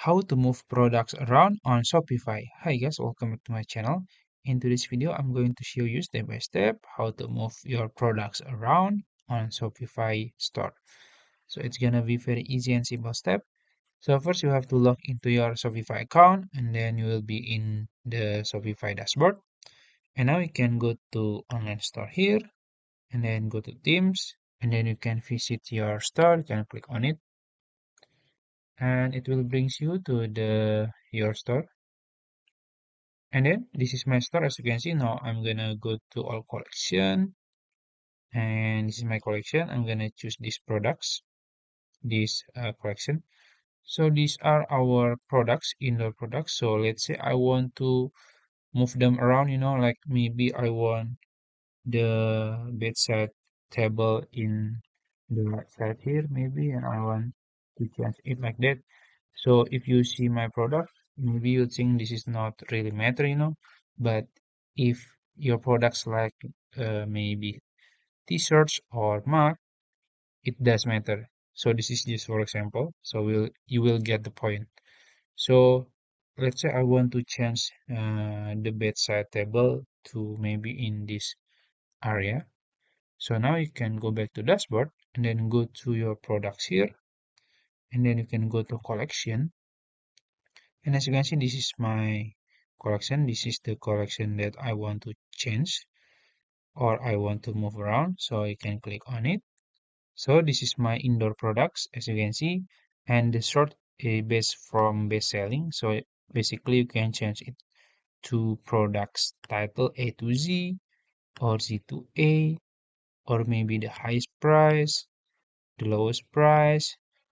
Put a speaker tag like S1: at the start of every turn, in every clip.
S1: how to move products around on Shopify. Hi guys, welcome back to my channel. In today's video, I'm going to show you step by step how to move your products around on Shopify store. So it's gonna be very easy and simple step. So first you have to log into your Shopify account and then you will be in the Shopify dashboard. And now you can go to online store here and then go to themes and then you can visit your store. You can click on it and it will brings you to the your store. And then this is my store. As you can see now, I'm gonna go to all collection and this is my collection. I'm gonna choose these products, this collection. So these are our products, indoor products. So let's say I want to move them around, like maybe I want the bedside table in the right side here maybe, and I want to change it like that. So if you see my product, maybe you think this is not really matter, but if your products like maybe t-shirts or mug, it does matter. So this is just for example. So you will get the point. So let's say I want to change the bedside table to maybe in this area. So now you can go back to dashboard and then go to your products here and then you can go to collection. And as you can see, this is my collection. This is the collection that I want to change or I want to move around. So you can click on it. So this is my indoor products, as you can see, and the sort is based from best selling. So basically you can change it to products title A to Z or Z to A or maybe the highest price, the lowest price,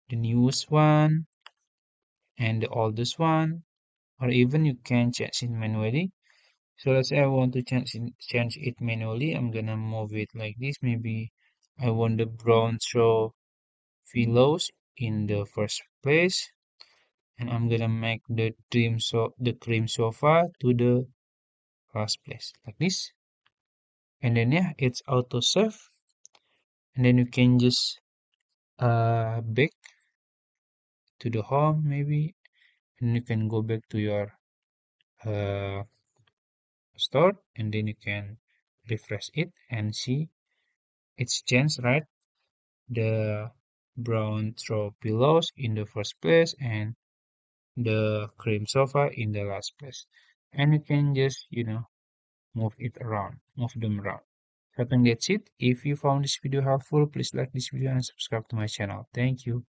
S1: the newest one, and the oldest one, or even you can change it manually. So let's say I want to change it manually. I'm gonna move it like this. Maybe I want the brown throw pillows in the first place, and I'm gonna make the cream sofa to the last place like this. And then yeah, it's auto save, and then you can just back to the home maybe, and you can go back to your uh store, and then you can refresh it and see it's changed, right? The brown throw pillows in the first place and the cream sofa in the last place. And you can just, move it around, move them around. So I think that's it. If you found this video helpful, please like this video and subscribe to my channel. Thank you.